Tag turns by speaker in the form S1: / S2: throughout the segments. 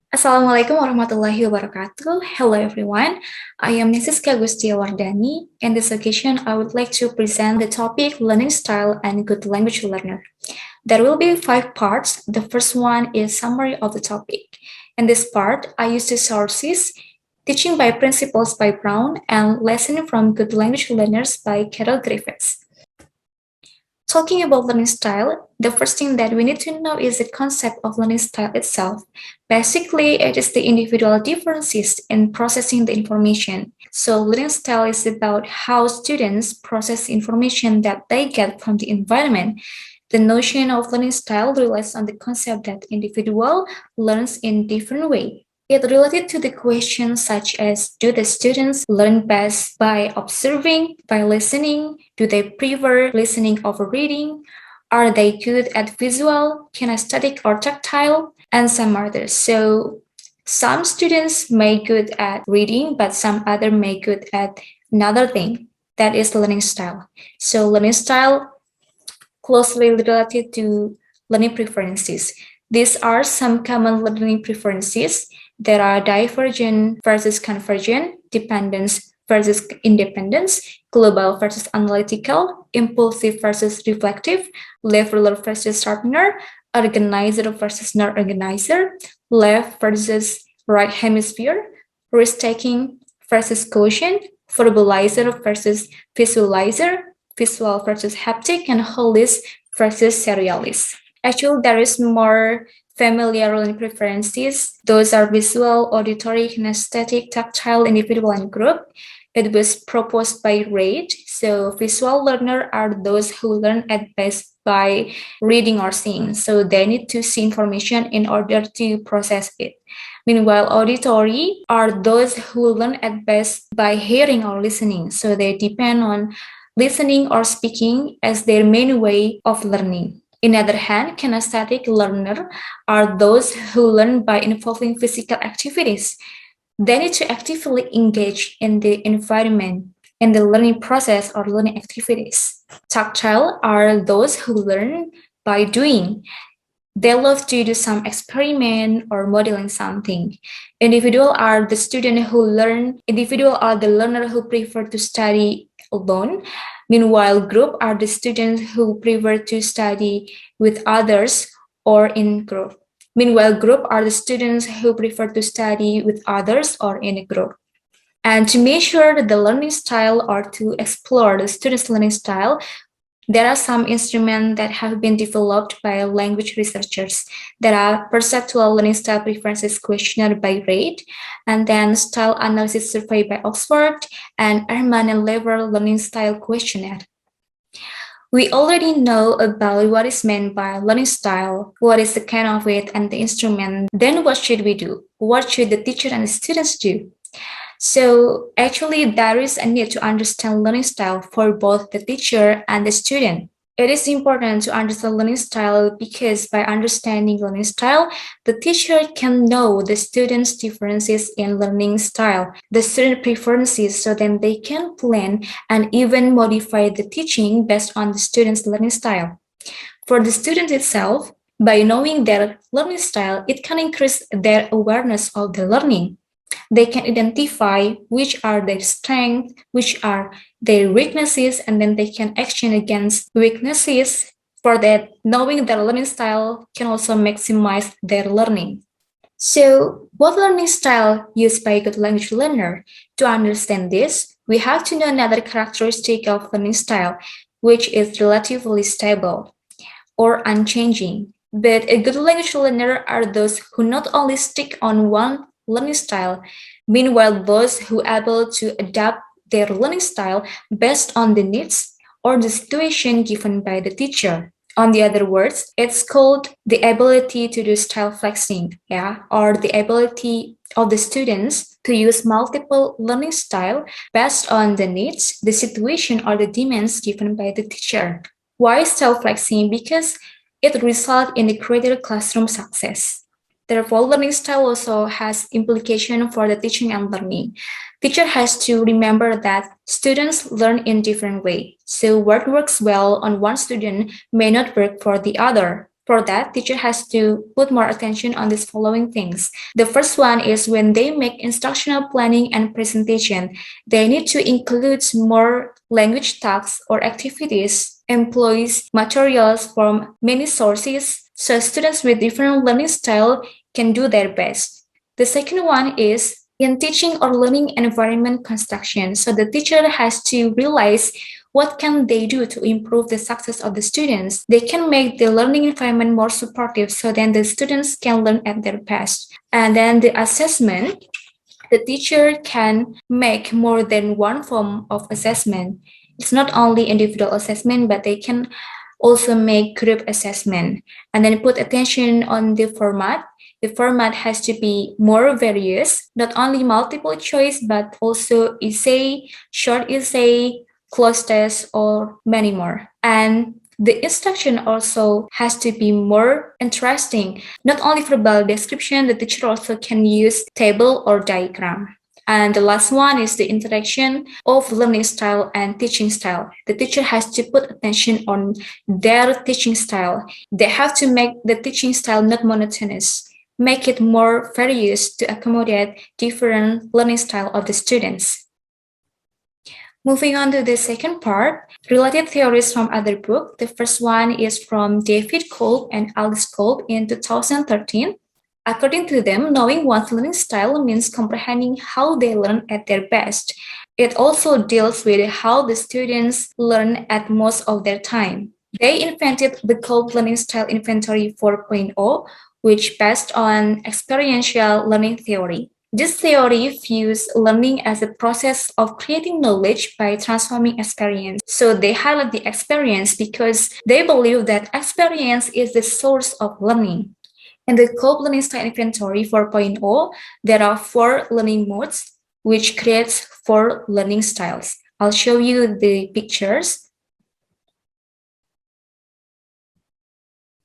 S1: Assalamualaikum warahmatullahi wabarakatuh. Hello everyone. I am Mrs. Agustia Wardani. In this occasion, I would like to present the topic learning style and good language learner. There will be 5 parts. The first one is summary of the topic. In this part, I use the sources Teaching by Principles by Brown and Lesson from Good Language Learners by Carol Griffiths. Talking about learning style, the first thing that we need to know is the concept of learning style itself. Basically, it is the individual differences in processing the information. So, learning style is about how students process information that they get from the environment. The notion of learning style relies on the concept that individual learns in different way. It related to the questions such as do the students learn best by observing, by listening? Do they prefer listening over reading? Are they good at visual, kinesthetic, or tactile? And some others. So some students may good at reading, but some other may good at another thing. That is learning style. So learning style closely related to learning preferences. These are some common learning preferences. There are divergent versus convergent, dependence versus independence, global versus analytical, impulsive versus reflective, leveler versus sharpener, organizer versus non-organizer, left versus right hemisphere, risk-taking versus quotient, verbalizer versus visualizer, visual versus haptic, and holist versus serialist. Actually, there is more familiar learning preferences. Those are visual, auditory, kinesthetic, tactile, individual, and group. It was proposed by Reid. So visual learners are those who learn at best by reading or seeing. So they need to see information in order to process it. Meanwhile, auditory are those who learn at best by hearing or listening. So they depend on listening or speaking as their main way of learning. On the other hand, kinesthetic learners are those who learn by involving physical activities. They need to actively engage in the environment in the learning process or learning activities. Tactile are those who learn by doing. They love to do some experiment or modeling something. Individual are the student who learn. Individual are the learner who prefer to study alone. Meanwhile, group are the students who prefer to study with others or in group. Meanwhile, group are the students who prefer to study with others or in a group. And to measure the learning style or to explore the student's learning style, there are some instruments that have been developed by language researchers. There are perceptual learning style preferences questionnaire by Reid, and then style analysis survey by Oxford, and Ehrman and Lever learning style questionnaire. We already know about what is meant by learning style, what is the kind of it, and the instrument. Then what should we do? What should the teacher and the students do? So actually, there is a need to understand learning style for both the teacher and the student. It is important to understand learning style because by understanding learning style, the teacher can know the student's differences in learning style, the student preferences, so then they can plan and even modify the teaching based on the student's learning style. For the student itself, by knowing their learning style, it can increase their awareness of the learning. They can identify which are their strengths, which are their weaknesses, and then they can action against weaknesses. For that, knowing their learning style can also maximize their learning. So, what learning style used by a good language learner? To understand this, we have to know another characteristic of learning style, which is relatively stable or unchanging. But a good language learner are those who not only stick on one learning style, meanwhile those who are able to adapt their learning style based on the needs or the situation given by the teacher. On the other words, it's called the ability to do style flexing, or the ability of the students to use multiple learning style based on the needs, the situation, or the demands given by the teacher. Why style flexing? Because it results in a greater classroom success. Therefore, learning style also has implication for the teaching and learning. Teacher has to remember that students learn in different ways. So what works well on one student may not work for the other. For that, teacher has to put more attention on these following things. The first one is when they make instructional planning and presentation, they need to include more language tasks or activities, employs materials from many sources, so students with different learning style can do their best. The second one is in teaching or learning environment construction. So the teacher has to realize what can they do to improve the success of the students. They can make the learning environment more supportive so then the students can learn at their best. And then the assessment, the teacher can make more than one form of assessment. It's not only individual assessment, but they can also make group assessment. And then put attention on the format. The format has to be more various, not only multiple choice, but also essay, short essay, close test, or many more. And the instruction also has to be more interesting. Not only verbal description, the teacher also can use table or diagram. And the last one is the interaction of learning style and teaching style. The teacher has to put attention on their teaching style. They have to make the teaching style not monotonous, make it more various to accommodate different learning style of the students. Moving on to the second part, related theories from other books. The first one is from David Kolb and Alice Kolb in 2013. According to them, knowing one's learning style means comprehending how they learn at their best. It also deals with how the students learn at most of their time. They invented the Kolb Learning Style Inventory 4.0, which based on experiential learning theory. This theory views learning as a process of creating knowledge by transforming experience. So they highlight the experience because they believe that experience is the source of learning. In the Kolb Learning Style Inventory 4.0, there are 4 learning modes, which creates 4 learning styles. I'll show you the pictures.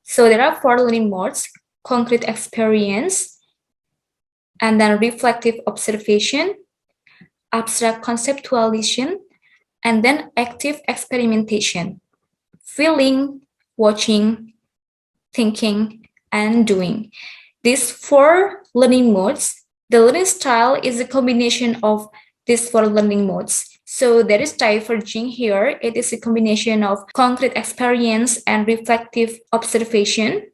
S1: So there are 4 learning modes: concrete experience, and then reflective observation, abstract conceptualization, and then active experimentation, feeling, watching, thinking, and doing. These 4 learning modes, the learning style is a combination of these 4 learning modes. So there is diverging here. It is a combination of concrete experience and reflective observation.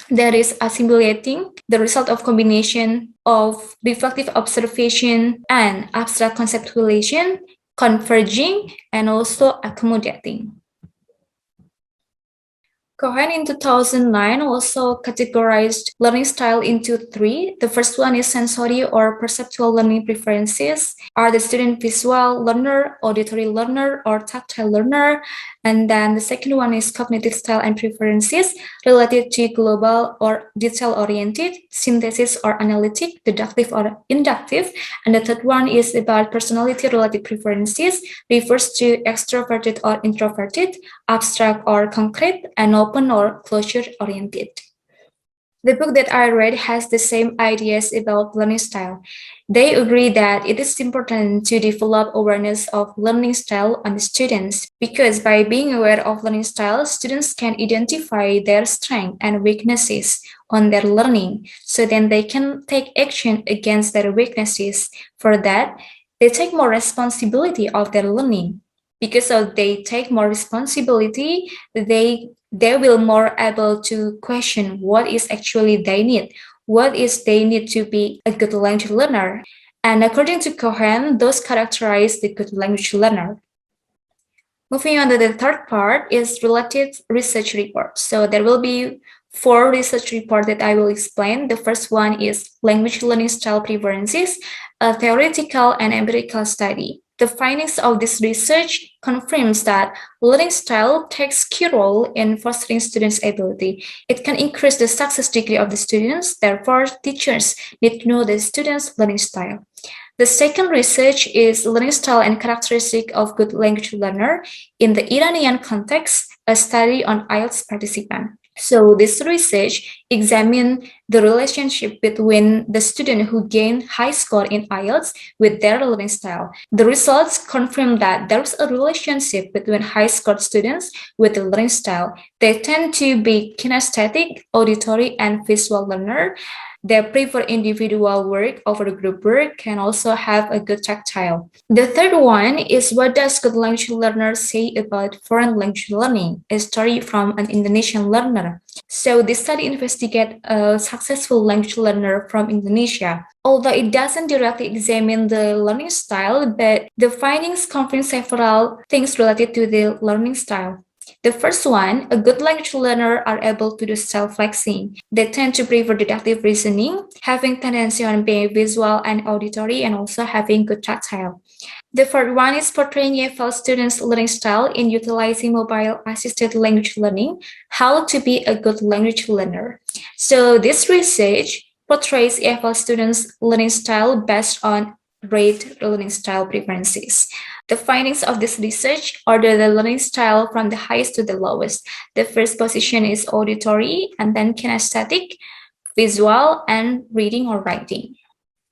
S1: There is assimilating, the result of combination of reflective observation and abstract conceptualization, converging, and also accommodating. Cohen in 2009 also categorized learning style into 3. The first one is sensory or perceptual learning preferences. Are the student visual learner, auditory learner, or tactile learner? And then the second one is cognitive style and preferences related to global or detail-oriented, synthesis or analytic, deductive or inductive. And the third one is about personality-related preferences, refers to extroverted or introverted, abstract or concrete, and open or closure-oriented. The book that I read has the same ideas about learning style. They agree that it is important to develop awareness of learning style on the students because by being aware of learning style, students can identify their strengths and weaknesses on their learning, so then they can take action against their weaknesses. For that, they take more responsibility of their learning. Because they take more responsibility, they will more able to question what is actually they need, what is they need to be a good language learner. And according to Cohen, those characterize the good language learner. Moving on to the third part is related research reports. So there will be 4 research reports that I will explain. The first one is language learning style preferences, a theoretical and empirical study. The findings of this research confirms that learning style takes key role in fostering students' ability. It can increase the success degree of the students. Therefore, teachers need to know the students' learning style. The second research is learning style and characteristic of good language learner in the Iranian context, a study on IELTS participant. So this research examined the relationship between the student who gained high score in IELTS with their learning style. The results confirm that there's a relationship between high score students with the learning style. They tend to be kinesthetic, auditory, and visual learner. They prefer individual work over group work, can also have a good tactile. The third one is, what does good language learners say about foreign language learning? A story from an Indonesian learner. So this study investigates a successful language learner from Indonesia. Although it doesn't directly examine the learning style, but the findings confirm several things related to the learning style. The first one, a good language learner are able to do self-flexing. They tend to prefer deductive reasoning, having tendency on being visual and auditory, and also having good tactile. The third one is portraying EFL students' learning style in utilizing mobile-assisted language learning, how to be a good language learner. So this research portrays EFL students' learning style based on rate learning style preferences. The findings of this research order the learning style from the highest to the lowest. The first position is auditory, and then kinesthetic, visual, and reading or writing.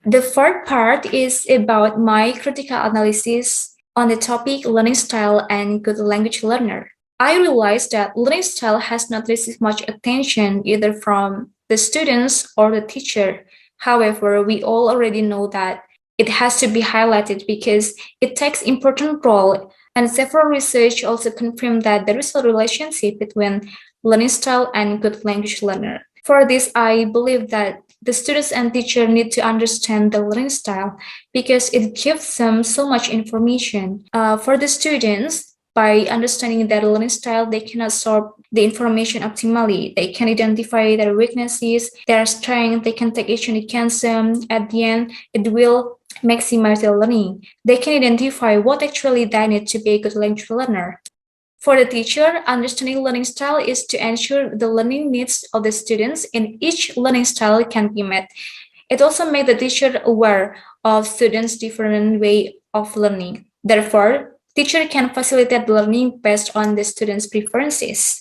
S1: The fourth part is about my critical analysis on the topic learning style and good language learner. I realized that learning style has not received much attention either from the students or the teacher. However, we all already know that it has to be highlighted because it takes important role, and several research also confirm that there is a relationship between learning style and good language learner. For this, I believe that the students and teacher need to understand the learning style because it gives them so much information. For the students, by understanding their learning style, they can absorb the information optimally. They can identify their weaknesses, their strengths, they can take action against them. At the end, it will maximize their learning. They can identify what actually they need to be a good language learner. For the teacher, understanding learning style is to ensure the learning needs of the students in each learning style can be met. It also makes the teacher aware of students' different way of learning. Therefore, teacher can facilitate learning based on the students' preferences.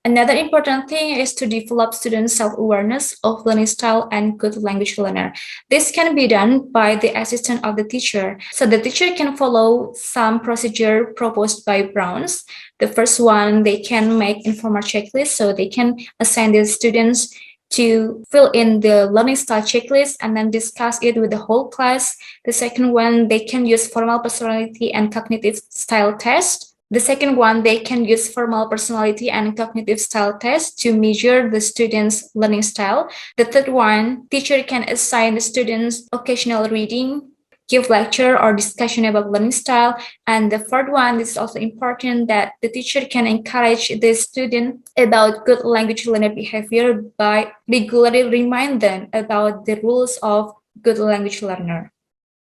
S1: Another important thing is to develop students' self-awareness of learning style and good language learner. This can be done by the assistant of the teacher. So the teacher can follow some procedure proposed by Browns. The first one, they can make informal checklist, so they can assign the students to fill in the learning style checklist and then discuss it with the whole class. The second one, they can use formal personality and cognitive style test. The second one, they can use formal personality and cognitive style tests to measure the student's learning style. The third one, teacher can assign the students occasional reading, give lecture or discussion about learning style. And the third one, this is also important, that the teacher can encourage the student about good language learner behavior by regularly remind them about the rules of good language learner.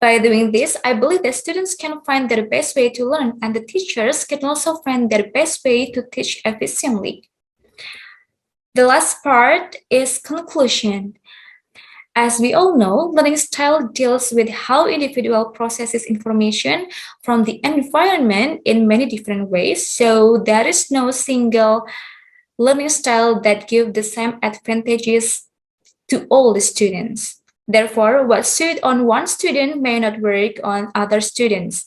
S1: By doing this, I believe that students can find their best way to learn, and the teachers can also find their best way to teach efficiently. The last part is conclusion. As we all know, learning style deals with how individual processes information from the environment in many different ways. So there is no single learning style that gives the same advantages to all the students. Therefore, what suits on one student may not work on other students.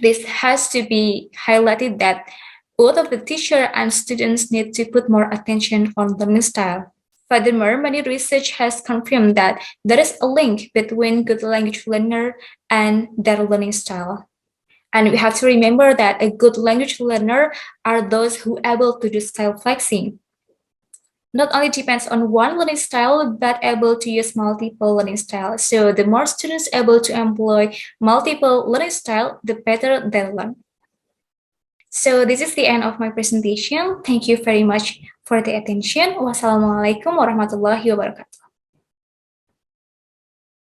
S1: This has to be highlighted that both of the teacher and students need to put more attention on learning style. Furthermore, many research has confirmed that there is a link between good language learner and their learning style. And we have to remember that a good language learner are those who are able to do style flexing. Not only depends on one learning style, but able to use multiple learning styles. So the more students able to employ multiple learning style, the better they learn. So this is the end of my presentation. Thank you very much for the attention. Wassalamualaikum warahmatullahi wabarakatuh.